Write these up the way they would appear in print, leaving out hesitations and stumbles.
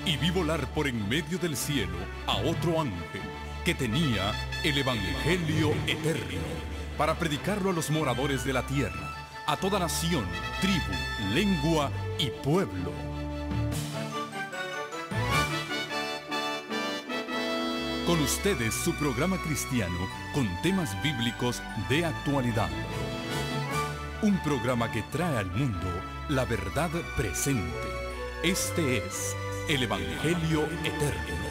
y vi volar por en medio del cielo a otro ángel que tenía el Evangelio eterno para predicarlo a los moradores de la tierra, a toda nación, tribu, lengua y pueblo. Con ustedes su programa cristiano con temas bíblicos de actualidad. Un programa que trae al mundo la verdad presente. Este es el Evangelio eterno.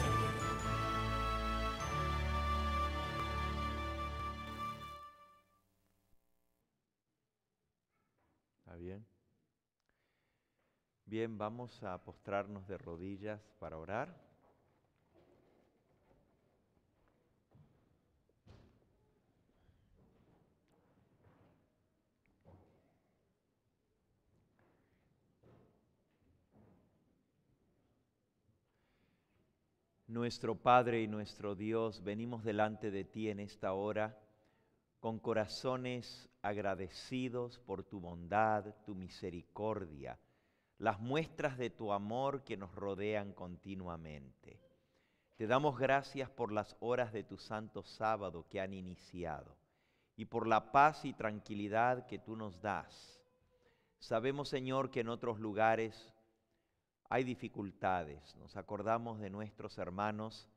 ¿Está bien? Bien, vamos a postrarnos de rodillas para orar. Nuestro Padre y nuestro Dios, venimos delante de ti en esta hora con corazones agradecidos por tu bondad, tu misericordia, las muestras de tu amor que nos rodean continuamente. Te damos gracias por las horas de tu santo sábado que han iniciado y por la paz y tranquilidad que tú nos das. Sabemos, Señor, que en otros lugares hay dificultades. Nos acordamos de nuestros hermanos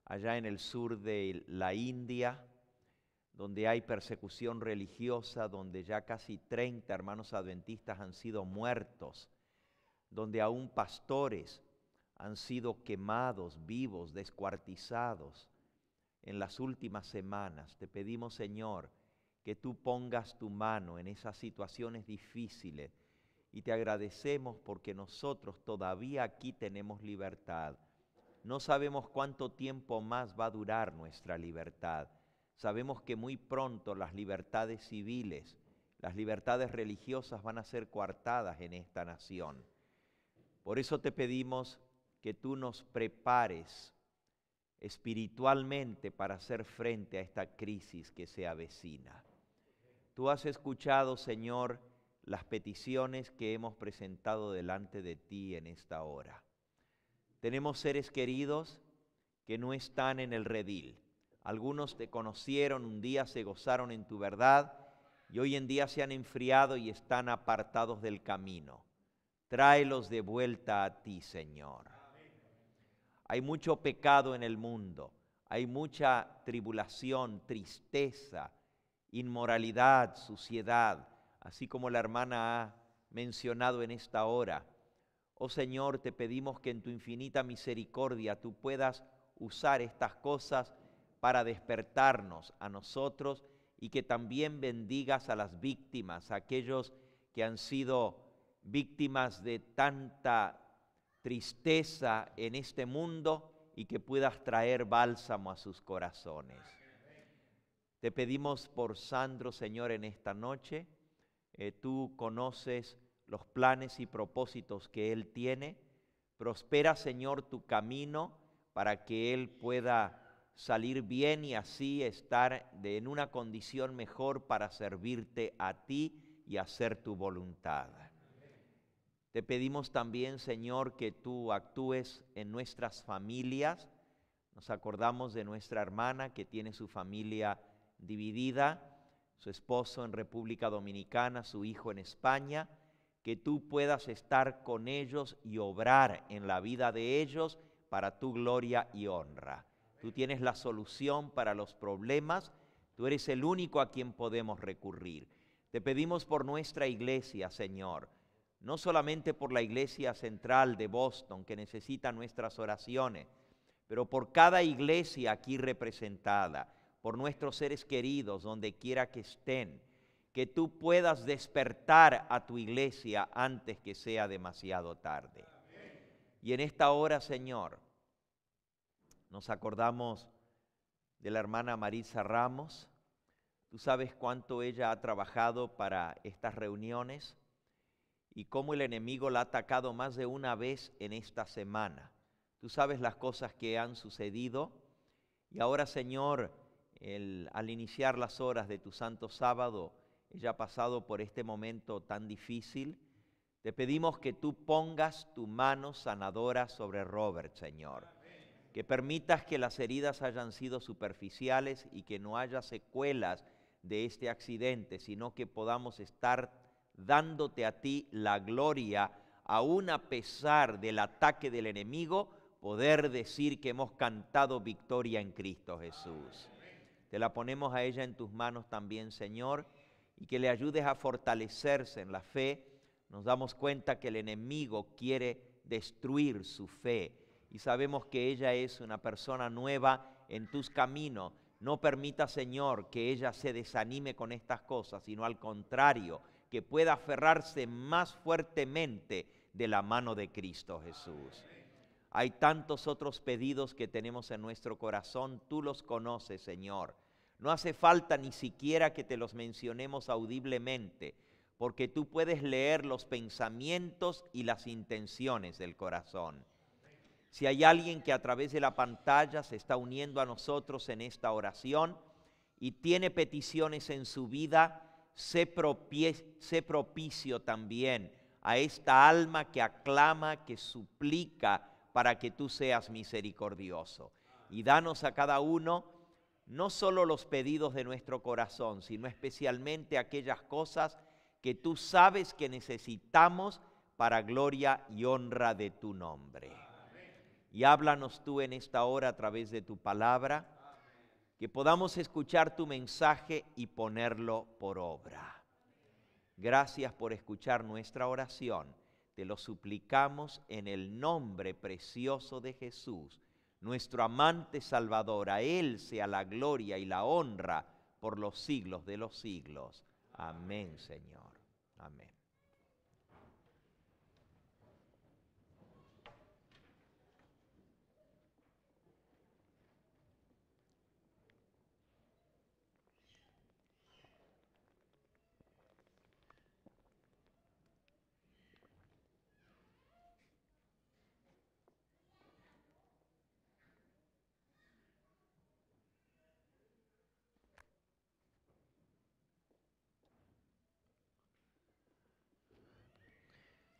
allá en el sur de la India, donde hay persecución religiosa, donde ya casi 30 hermanos adventistas han sido muertos, donde aún pastores han sido quemados, vivos, descuartizados en las últimas semanas. Te pedimos, Señor, que tú pongas tu mano en esas situaciones difíciles y te agradecemos porque nosotros todavía aquí tenemos libertad. No sabemos cuánto tiempo más va a durar nuestra libertad. Sabemos que muy pronto las libertades civiles, las libertades religiosas van a ser coartadas en esta nación. Por eso te pedimos que tú nos prepares espiritualmente para hacer frente a esta crisis que se avecina. Tú has escuchado, Señor, las peticiones que hemos presentado delante de ti en esta hora. Tenemos seres queridos que no están en el redil. Algunos te conocieron, un día se gozaron en tu verdad y hoy en día se han enfriado y están apartados del camino. Tráelos de vuelta a ti, Señor. Hay mucho pecado en el mundo, hay mucha tribulación, tristeza, inmoralidad, suciedad, así como la hermana ha mencionado en esta hora. Oh Señor, te pedimos que en tu infinita misericordia tú puedas usar estas cosas para despertarnos a nosotros y que también bendigas a las víctimas, a aquellos que han sido víctimas de tanta tristeza en este mundo y que puedas traer bálsamo a sus corazones. Te pedimos por Sandro, Señor, en esta noche. Tú conoces los planes y propósitos que él tiene. Prospera, Señor, tu camino para que él pueda salir bien y así estar en una condición mejor para servirte a ti y hacer tu voluntad. Te pedimos también, Señor, que tú actúes en nuestras familias. Nos acordamos de nuestra hermana que tiene su familia dividida, su esposo en República Dominicana, su hijo en España, que tú puedas estar con ellos y obrar en la vida de ellos para tu gloria y honra. Tú tienes la solución para los problemas, tú eres el único a quien podemos recurrir. Te pedimos por nuestra iglesia, Señor, no solamente por la iglesia central de Boston, que necesita nuestras oraciones, pero por cada iglesia aquí representada, por nuestros seres queridos, donde quiera que estén, que tú puedas despertar a tu iglesia antes que sea demasiado tarde. Y en esta hora, Señor, nos acordamos de la hermana Marisa Ramos. Tú sabes cuánto ella ha trabajado para estas reuniones y cómo el enemigo la ha atacado más de una vez en esta semana. Tú sabes las cosas que han sucedido y ahora, Señor, al iniciar las horas de tu santo sábado, ella ha pasado por este momento tan difícil. Te pedimos que tú pongas tu mano sanadora sobre Robert, Señor. Que permitas que las heridas hayan sido superficiales y que no haya secuelas de este accidente, sino que podamos estar dándote a ti la gloria, aún a pesar del ataque del enemigo, poder decir que hemos cantado victoria en Cristo Jesús. Te la ponemos a ella en tus manos también, Señor, y que le ayudes a fortalecerse en la fe. Nos damos cuenta que el enemigo quiere destruir su fe y sabemos que ella es una persona nueva en tus caminos. No permita, Señor, que ella se desanime con estas cosas, sino al contrario, que pueda aferrarse más fuertemente de la mano de Cristo Jesús. Hay tantos otros pedidos que tenemos en nuestro corazón, tú los conoces, Señor. No hace falta ni siquiera que te los mencionemos audiblemente, porque tú puedes leer los pensamientos y las intenciones del corazón. Si hay alguien que a través de la pantalla se está uniendo a nosotros en esta oración y tiene peticiones en su vida, sé propicio también a esta alma que aclama, que suplica para que tú seas misericordioso. Y danos a cada uno no solo los pedidos de nuestro corazón, sino especialmente aquellas cosas que tú sabes que necesitamos para gloria y honra de tu nombre. Y háblanos tú en esta hora a través de tu palabra, que podamos escuchar tu mensaje y ponerlo por obra. Gracias por escuchar nuestra oración. Te lo suplicamos en el nombre precioso de Jesús, nuestro amante Salvador. A Él sea la gloria y la honra por los siglos de los siglos. Amén, Señor. Amén.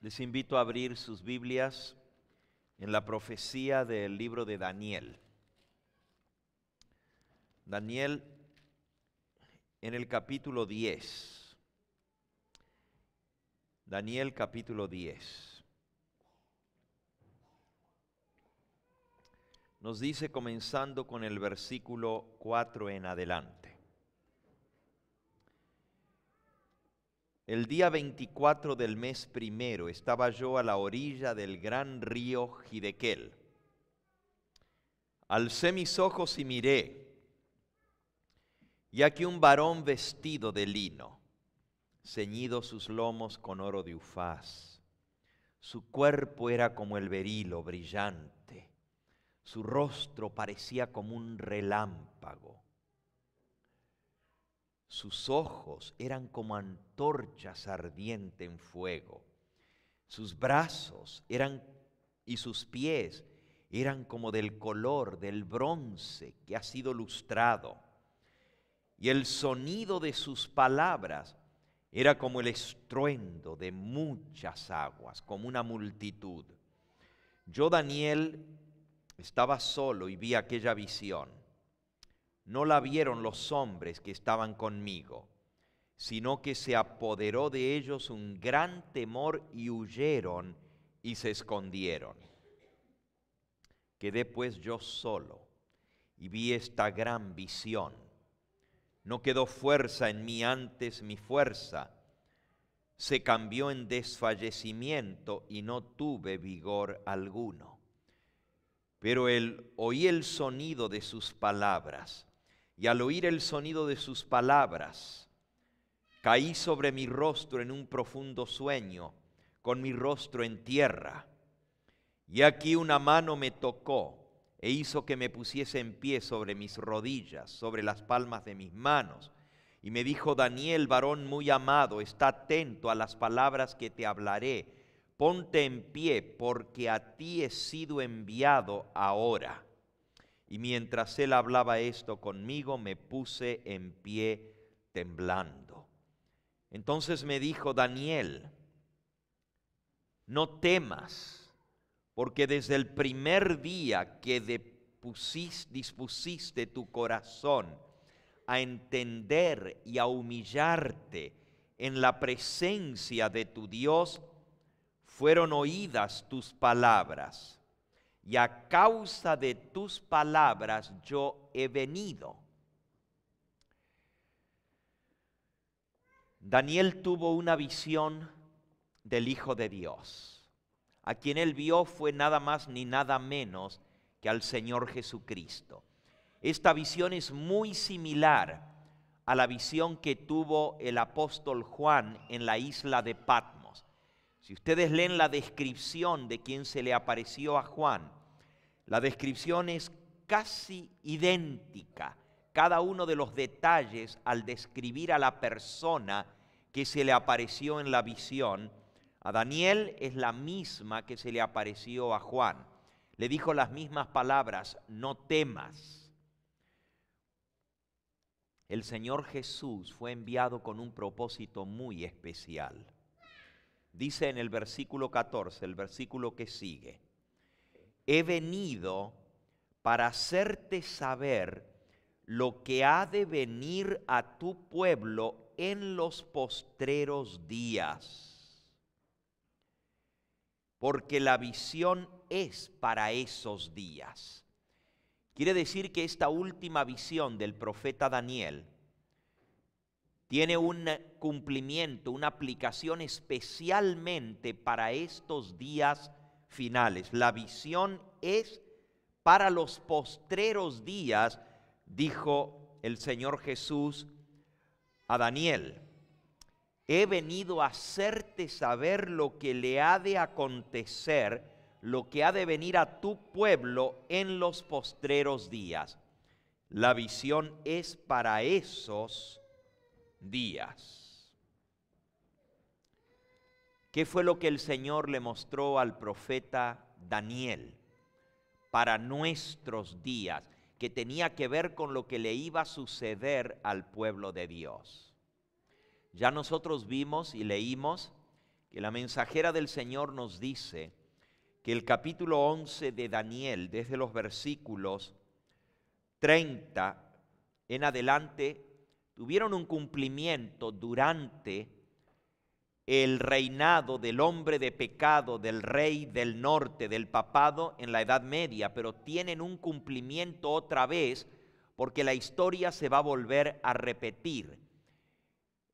Les invito a abrir sus Biblias en la profecía del libro de Daniel. Daniel en el capítulo 10. Daniel capítulo 10. Nos dice, comenzando con el versículo 4 en adelante. El día 24 del mes primero estaba yo a la orilla del gran río Hidekel. Alcé mis ojos y miré, y aquí un varón vestido de lino, ceñido sus lomos con oro de Ufaz. Su cuerpo era como el berilo brillante, su rostro parecía como un relámpago. Sus ojos eran como antorchas ardientes en fuego. Sus brazos y sus pies eran como del color del bronce que ha sido lustrado. Y el sonido de sus palabras era como el estruendo de muchas aguas, como una multitud. Yo, Daniel, estaba solo y vi aquella visión. No la vieron los hombres que estaban conmigo, sino que se apoderó de ellos un gran temor y huyeron y se escondieron. Quedé pues yo solo y vi esta gran visión. No quedó fuerza en mí, antes mi fuerza se cambió en desfallecimiento y no tuve vigor alguno. Pero oí el sonido de sus palabras. Y al oír el sonido de sus palabras, caí sobre mi rostro en un profundo sueño, con mi rostro en tierra. Y aquí una mano me tocó e hizo que me pusiese en pie sobre mis rodillas, sobre las palmas de mis manos. Y me dijo: Daniel, varón muy amado, está atento a las palabras que te hablaré. Ponte en pie, porque a ti he sido enviado ahora. Y mientras él hablaba esto conmigo, me puse en pie temblando. Entonces me dijo: Daniel, no temas, porque desde el primer día que dispusiste tu corazón a entender y a humillarte en la presencia de tu Dios, fueron oídas tus palabras, y a causa de tus palabras yo he venido. Daniel tuvo una visión del Hijo de Dios. A quien él vio fue nada más ni nada menos que al Señor Jesucristo. Esta visión es muy similar a la visión que tuvo el apóstol Juan en la isla de Patmos. Si ustedes leen la descripción de quien se le apareció a Juan, la descripción es casi idéntica. Cada uno de los detalles al describir a la persona que se le apareció en la visión, a Daniel es la misma que se le apareció a Juan. Le dijo las mismas palabras: no temas. El Señor Jesús fue enviado con un propósito muy especial. Dice en el versículo 14, el versículo que sigue: he venido para hacerte saber lo que ha de venir a tu pueblo en los postreros días, porque la visión es para esos días. Quiere decir que esta última visión del profeta Daniel tiene un cumplimiento, una aplicación especialmente para estos días finales. La visión es para los postreros días, dijo el Señor Jesús a Daniel. He venido a hacerte saber lo que le ha de acontecer, lo que ha de venir a tu pueblo en los postreros días. La visión es para esos días. ¿Qué fue lo que el Señor le mostró al profeta Daniel para nuestros días, que tenía que ver con lo que le iba a suceder al pueblo de Dios? Ya nosotros vimos y leímos que la mensajera del Señor nos dice que el capítulo 11 de Daniel, desde los versículos 30 en adelante, tuvieron un cumplimiento durante el reinado del hombre de pecado, del rey del norte, del papado en la Edad Media, pero tienen un cumplimiento otra vez porque la historia se va a volver a repetir.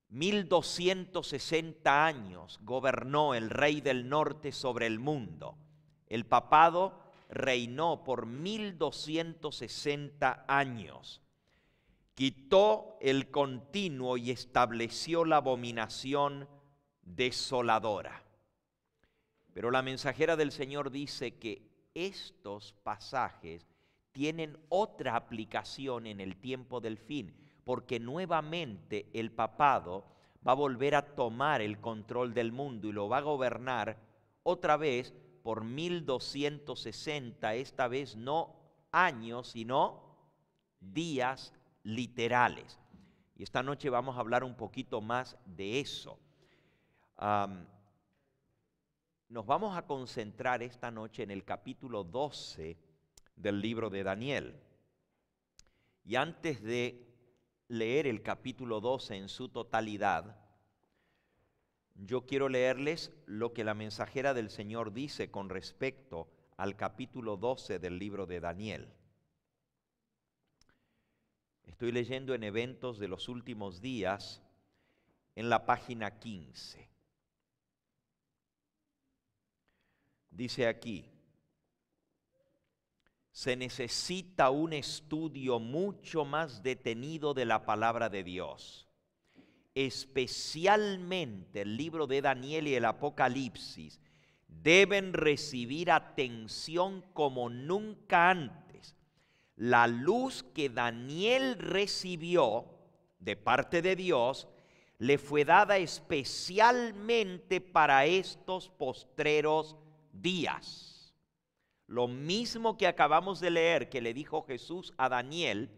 1260 años gobernó el rey del norte sobre el mundo. El papado reinó por 1260 años. Quitó el continuo y estableció la abominación desoladora. Pero la mensajera del Señor dice que estos pasajes tienen otra aplicación en el tiempo del fin, porque nuevamente el papado va a volver a tomar el control del mundo y lo va a gobernar otra vez por 1260, esta vez no años, sino días literales. Y esta noche vamos a hablar un poquito más de eso. Nos vamos a concentrar esta noche en el capítulo 12 del libro de Daniel. Y antes de leer el capítulo 12 en su totalidad, yo quiero leerles lo que la mensajera del Señor dice con respecto al capítulo 12 del libro de Daniel. Estoy leyendo en Eventos de los Últimos Días, en la página 15. Dice aquí: se necesita un estudio mucho más detenido de la palabra de Dios. Especialmente el libro de Daniel y el Apocalipsis deben recibir atención como nunca antes. La luz que Daniel recibió de parte de Dios le fue dada especialmente para estos postreros días. Lo mismo que acabamos de leer que le dijo Jesús a Daniel,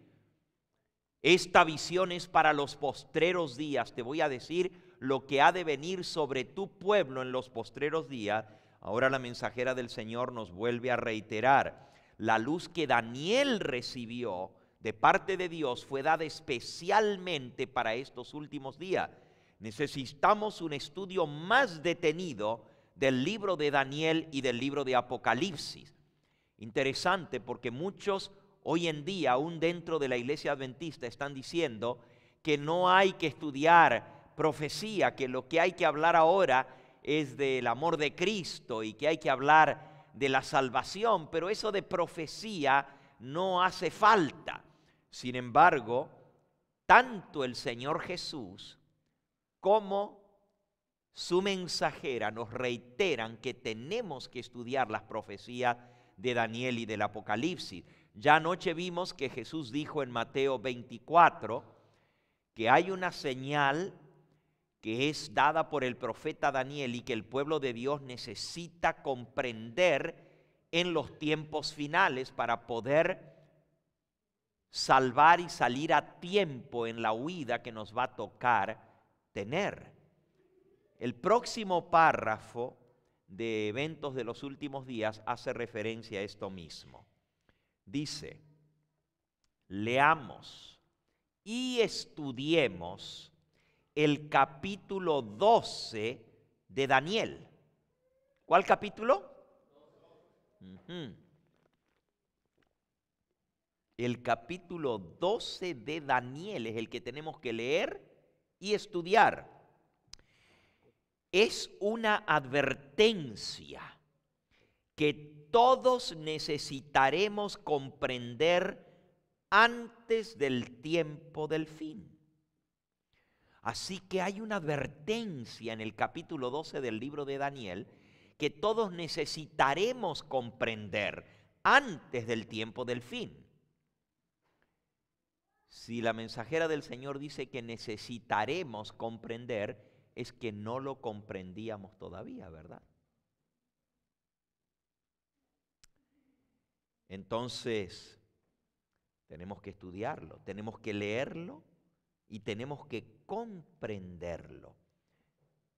esta visión es para los postreros días. Te voy a decir lo que ha de venir sobre tu pueblo en los postreros días, ahora la mensajera del Señor nos vuelve a reiterar. La luz que Daniel recibió de parte de Dios fue dada especialmente para estos últimos días. Necesitamos un estudio más detenido del libro de Daniel y del libro de Apocalipsis. Interesante, porque muchos hoy en día, aún dentro de la iglesia adventista, están diciendo que no hay que estudiar profecía, que lo que hay que hablar ahora es del amor de Cristo y que hay que hablar de la salvación, pero eso de profecía no hace falta. Sin embargo, tanto el Señor Jesús como su mensajera nos reiteran que tenemos que estudiar las profecías de Daniel y del Apocalipsis. Ya anoche vimos que Jesús dijo en Mateo 24 que hay una señal que es dada por el profeta Daniel y que el pueblo de Dios necesita comprender en los tiempos finales para poder salvar y salir a tiempo en la huida que nos va a tocar tener. El próximo párrafo de eventos de los últimos días hace referencia a esto mismo. Dice, leamos y estudiemos el capítulo 12 de Daniel. ¿Cuál capítulo? El capítulo 12 de Daniel es el que tenemos que leer y estudiar. Es una advertencia que todos necesitaremos comprender antes del tiempo del fin. Así que hay una advertencia en el capítulo 12 del libro de Daniel que todos necesitaremos comprender antes del tiempo del fin. Si la mensajera del Señor dice que necesitaremos comprender, es que no lo comprendíamos todavía, ¿verdad? Entonces, tenemos que estudiarlo, tenemos que leerlo y tenemos que comprenderlo.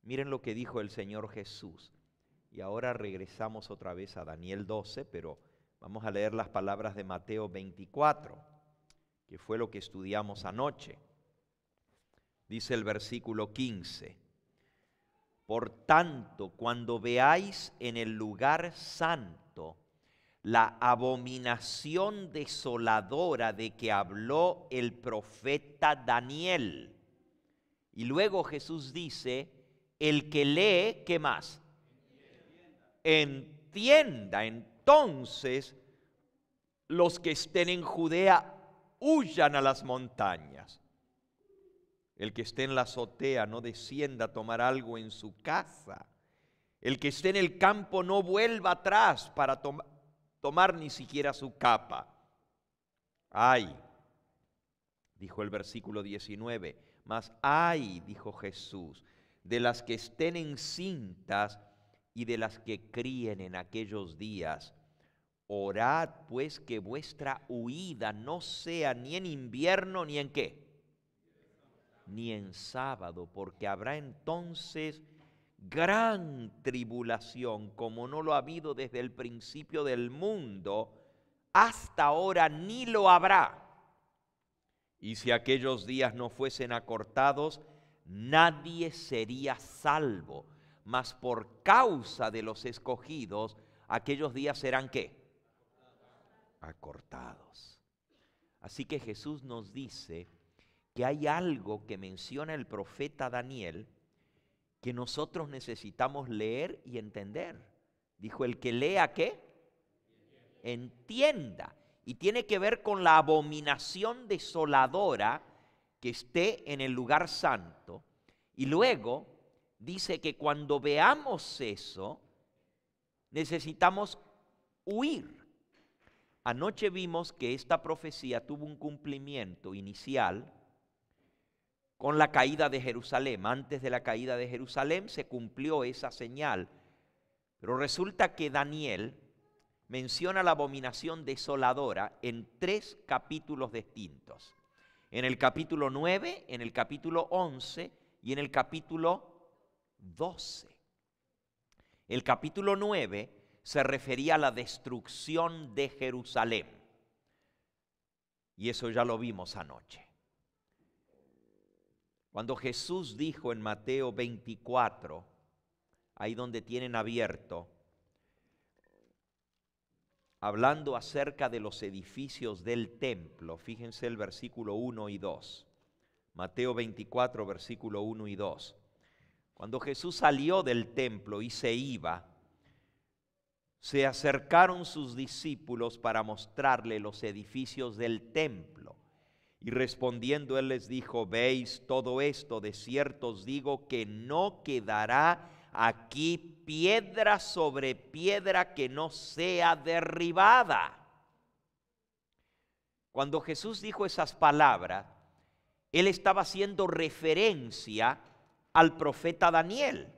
Miren lo que dijo el Señor Jesús. Y ahora regresamos otra vez a Daniel 12, pero vamos a leer las palabras de Mateo 24, que fue lo que estudiamos anoche. Dice el versículo 15. Por tanto, cuando veáis en el lugar santo la abominación desoladora de que habló el profeta Daniel. Y luego Jesús dice, el que lee, ¿qué más? Entienda. Entonces, los que estén en Judea, huyan a las montañas. El que esté en la azotea no descienda a tomar algo en su casa. El que esté en el campo no vuelva atrás para tomar ni siquiera su capa. Ay, dijo el versículo 19, mas ay, dijo Jesús, de las que estén encintas y de las que críen en aquellos días. Orad pues que vuestra huida no sea ni en invierno ni en ¿qué? Ni en sábado, porque habrá entonces gran tribulación, como no lo ha habido desde el principio del mundo, hasta ahora ni lo habrá. Y si aquellos días no fuesen acortados, nadie sería salvo, mas por causa de los escogidos, aquellos días serán ¿qué? Acortados. Así que Jesús nos dice que hay algo que menciona el profeta Daniel que nosotros necesitamos leer y entender. Dijo, el que lea, ¿qué? Entienda. Y tiene que ver con la abominación desoladora que esté en el lugar santo. Y luego dice que cuando veamos eso, necesitamos huir. Anoche vimos que esta profecía tuvo un cumplimiento inicial con la caída de Jerusalén. Antes de la caída de Jerusalén se cumplió esa señal. Pero resulta que Daniel menciona la abominación desoladora en 3 capítulos distintos. En el capítulo 9, en el capítulo 11 y en el capítulo 12. El capítulo 9 se refería a la destrucción de Jerusalén. Y eso ya lo vimos anoche. Cuando Jesús dijo en Mateo 24, ahí donde tienen abierto, hablando acerca de los edificios del templo, fíjense el versículo 1 y 2. Mateo 24, versículo 1 y 2. Cuando Jesús salió del templo y se iba, se acercaron sus discípulos para mostrarle los edificios del templo. Y respondiendo él les dijo: ¿veis todo esto? De cierto os digo que no quedará aquí piedra sobre piedra que no sea derribada. Cuando Jesús dijo esas palabras, él estaba haciendo referencia al profeta Daniel,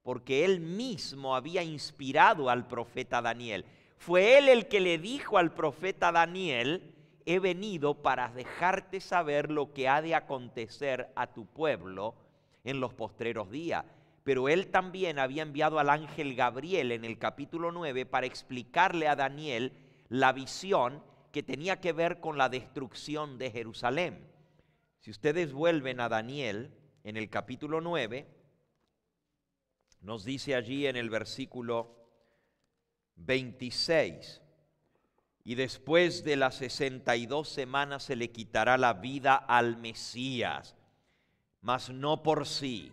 porque él mismo había inspirado al profeta Daniel. Fue él el que le dijo al profeta Daniel: he venido para dejarte saber lo que ha de acontecer a tu pueblo en los postreros días. Pero él también había enviado al ángel Gabriel en el capítulo 9 para explicarle a Daniel la visión que tenía que ver con la destrucción de Jerusalén. Si ustedes vuelven a Daniel en el capítulo 9, nos dice allí en el versículo 26: y después de las 62 semanas se le quitará la vida al Mesías, mas no por sí.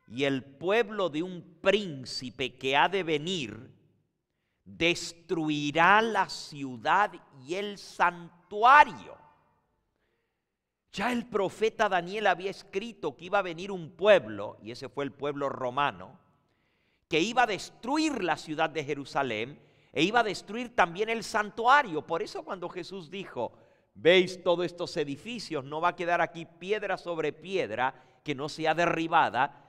Y el pueblo de un príncipe que ha de venir destruirá la ciudad y el santuario. Ya el profeta Daniel había escrito que iba a venir un pueblo, y ese fue el pueblo romano, que iba a destruir la ciudad de Jerusalén e iba a destruir también el santuario. Por eso cuando Jesús dijo: ¿veis todos estos edificios? No va a quedar aquí piedra sobre piedra que no sea derribada.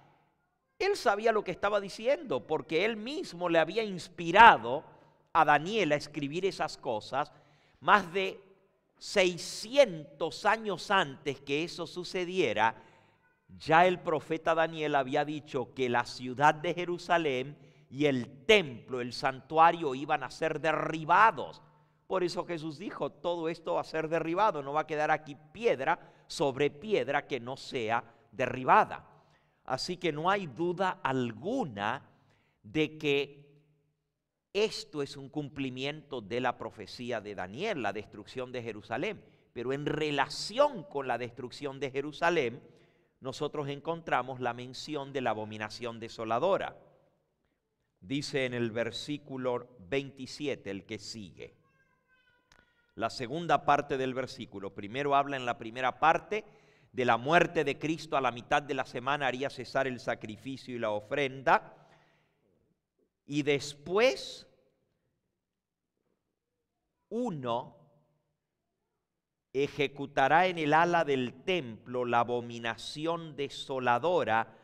Él sabía lo que estaba diciendo, porque él mismo le había inspirado a Daniel a escribir esas cosas más de 600 años antes que eso sucediera. Ya el profeta Daniel había dicho que la ciudad de Jerusalén y el templo, el santuario, iban a ser derribados. Por eso Jesús dijo: todo esto va a ser derribado, no va a quedar aquí piedra sobre piedra que no sea derribada. Así que no hay duda alguna de que esto es un cumplimiento de la profecía de Daniel, la destrucción de Jerusalén. Pero en relación con la destrucción de Jerusalén, nosotros encontramos la mención de la abominación desoladora. Dice en el versículo 27, el que sigue, la segunda parte del versículo. Primero habla en la primera parte de la muerte de Cristo. A la mitad de la semana haría cesar el sacrificio y la ofrenda. Y después, uno ejecutará en el ala del templo la abominación desoladora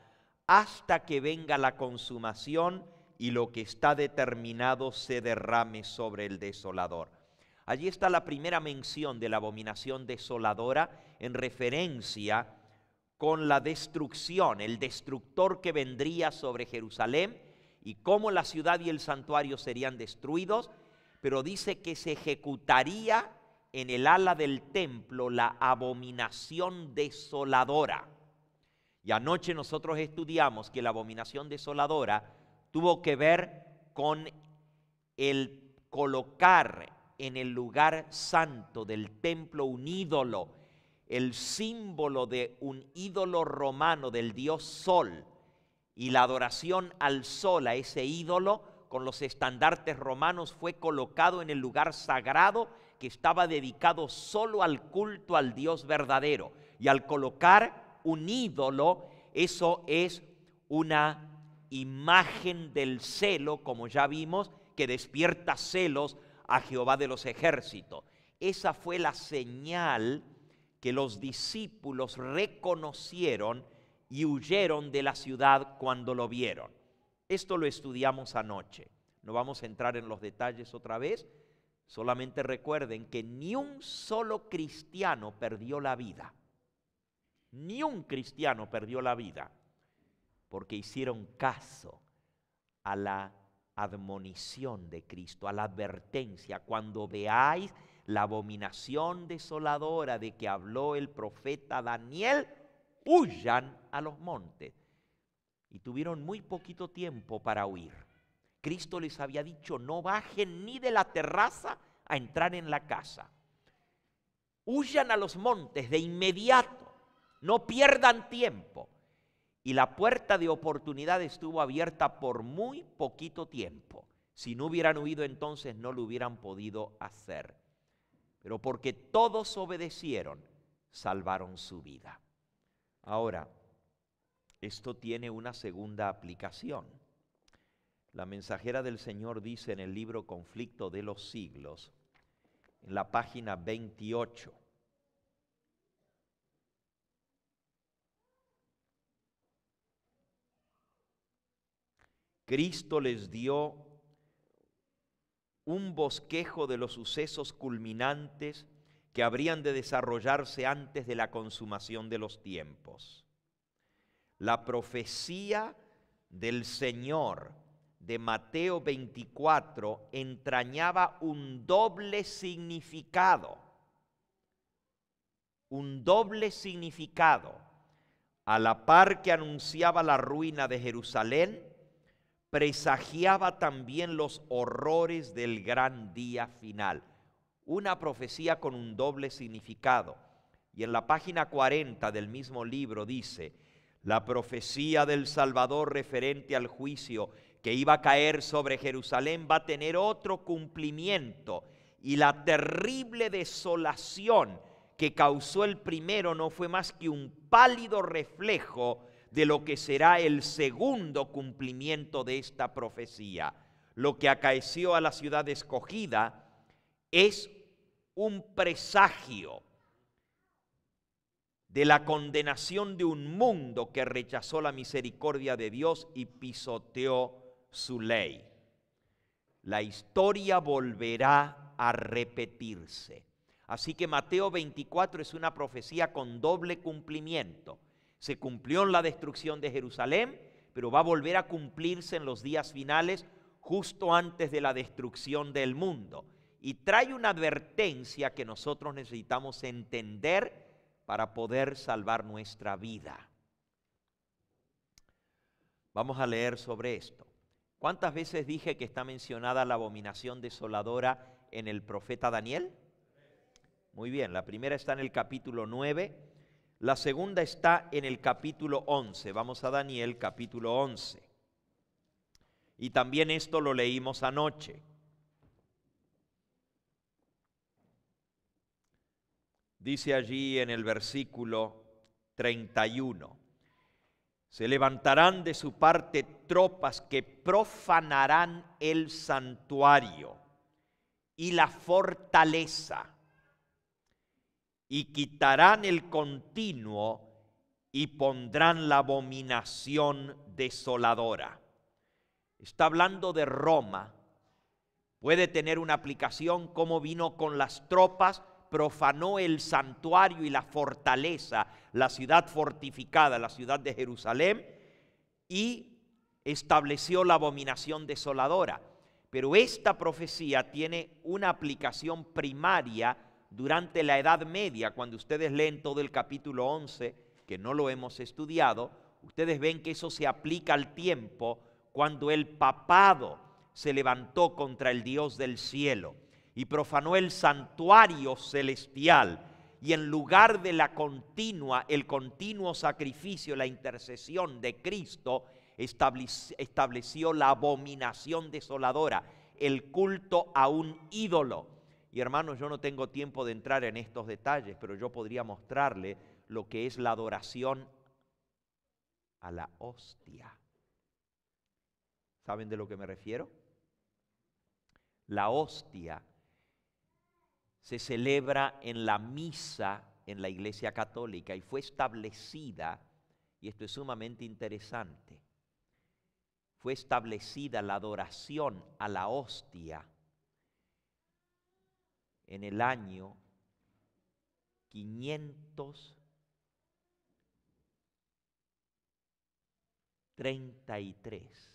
hasta que venga la consumación y lo que está determinado se derrame sobre el desolador. Allí está la primera mención de la abominación desoladora en referencia con la destrucción, el destructor que vendría sobre Jerusalén y cómo la ciudad y el santuario serían destruidos, pero dice que se ejecutaría en el ala del templo la abominación desoladora. Y anoche nosotros estudiamos que la abominación desoladora tuvo que ver con el colocar en el lugar santo del templo un ídolo, el símbolo de un ídolo romano del dios Sol, y la adoración al sol, a ese ídolo, con los estandartes romanos, fue colocado en el lugar sagrado que estaba dedicado solo al culto al Dios verdadero. Y al colocar un ídolo, eso es una imagen del celo, como ya vimos, que despierta celos a Jehová de los ejércitos. Esa fue la señal que los discípulos reconocieron y huyeron de la ciudad cuando lo vieron. Esto lo estudiamos anoche. No vamos a entrar en los detalles otra vez. Solamente recuerden que ni un solo cristiano perdió la vida. Ni un cristiano perdió la vida porque hicieron caso a la admonición de Cristo, a la advertencia. Cuando veáis la abominación desoladora de que habló el profeta Daniel, huyan a los montes. Y tuvieron muy poquito tiempo para huir. Cristo les había dicho, no bajen ni de la terraza a entrar en la casa. Huyan a los montes de inmediato, no pierdan tiempo. Y la puerta de oportunidad estuvo abierta por muy poquito tiempo. Si no hubieran huido entonces no lo hubieran podido hacer. Pero porque todos obedecieron, salvaron su vida. Ahora, esto tiene una segunda aplicación. La mensajera del Señor dice en el libro Conflicto de los Siglos, en la página 28, Cristo les dio un bosquejo de los sucesos culminantes que habrían de desarrollarse antes de la consumación de los tiempos. La profecía del Señor de Mateo 24 entrañaba un doble significado. Un doble significado. A la par que anunciaba la ruina de Jerusalén, presagiaba también los horrores del gran día final. Una profecía con un doble significado. Y en la página 40 del mismo libro dice, la profecía del Salvador referente al juicio que iba a caer sobre Jerusalén va a tener otro cumplimiento, y la terrible desolación que causó el primero no fue más que un pálido reflejo de lo que será el segundo cumplimiento de esta profecía. Lo que acaeció a la ciudad escogida es un presagio de la condenación de un mundo que rechazó la misericordia de Dios y pisoteó su ley. La historia volverá a repetirse. Así que Mateo 24 es una profecía con doble cumplimiento. Se cumplió en la destrucción de Jerusalén, pero va a volver a cumplirse en los días finales, justo antes de la destrucción del mundo. Y trae una advertencia que nosotros necesitamos entender para poder salvar nuestra vida. Vamos a leer sobre esto. ¿Cuántas veces dije que está mencionada la abominación desoladora en el profeta Daniel? Muy bien, la primera está en el capítulo 9, la segunda está en el capítulo 11. Vamos a Daniel, capítulo 11. Y también esto lo leímos anoche. Dice allí en el versículo 31, se levantarán de su parte tropas que profanarán el santuario y la fortaleza, y quitarán el continuo y pondrán la abominación desoladora. Está hablando de Roma. Puede tener una aplicación como vino con las tropas, profanó el santuario y la fortaleza, la ciudad fortificada, la ciudad de Jerusalén, y estableció la abominación desoladora. Pero esta profecía tiene una aplicación primaria durante la Edad Media. Cuando ustedes leen todo el capítulo 11, que no lo hemos estudiado, ustedes ven que eso se aplica al tiempo cuando el papado se levantó contra el Dios del cielo y profanó el santuario celestial, y en lugar de el continuo sacrificio, la intercesión de Cristo, estableció la abominación desoladora, el culto a un ídolo. Y hermanos, yo no tengo tiempo de entrar en estos detalles, pero yo podría mostrarle lo que es la adoración a la hostia. ¿Saben de lo que me refiero? La hostia se celebra en la misa en la Iglesia Católica y fue establecida, y esto es sumamente interesante, fue establecida la adoración a la hostia en el año 500 33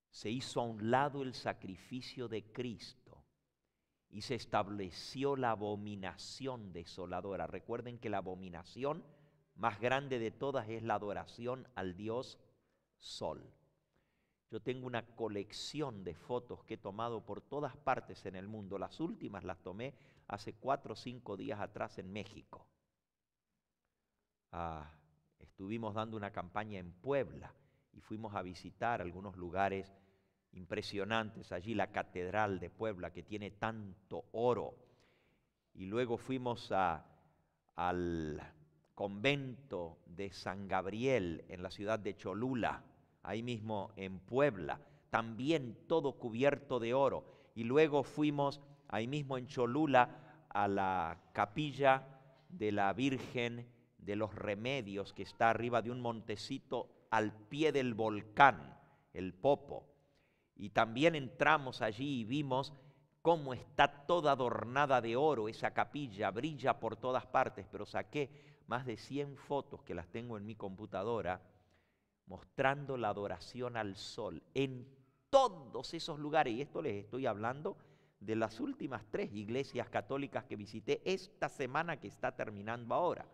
se hizo a un lado el sacrificio de Cristo y se estableció la abominación desoladora. Recuerden que la abominación más grande de todas es la adoración al Dios Sol. Yo tengo una colección de fotos que he tomado por todas partes en el mundo. Las últimas las tomé hace 4 o 5 días atrás en México. Estuvimos dando una campaña en Puebla y fuimos a visitar algunos lugares impresionantes. Allí la Catedral de Puebla, que tiene tanto oro. Y luego fuimos al convento de San Gabriel en la ciudad de Cholula, ahí mismo en Puebla, también todo cubierto de oro. Y luego fuimos ahí mismo en Cholula a la capilla de la Virgen de los Remedios, que está arriba de un montecito al pie del volcán, el Popo. Y también entramos allí y vimos cómo está toda adornada de oro esa capilla, brilla por todas partes, pero saqué más de 100 fotos que las tengo en mi computadora, mostrando la adoración al sol en todos esos lugares. Y esto les estoy hablando de las últimas 3 iglesias católicas que visité esta semana que está terminando ahora.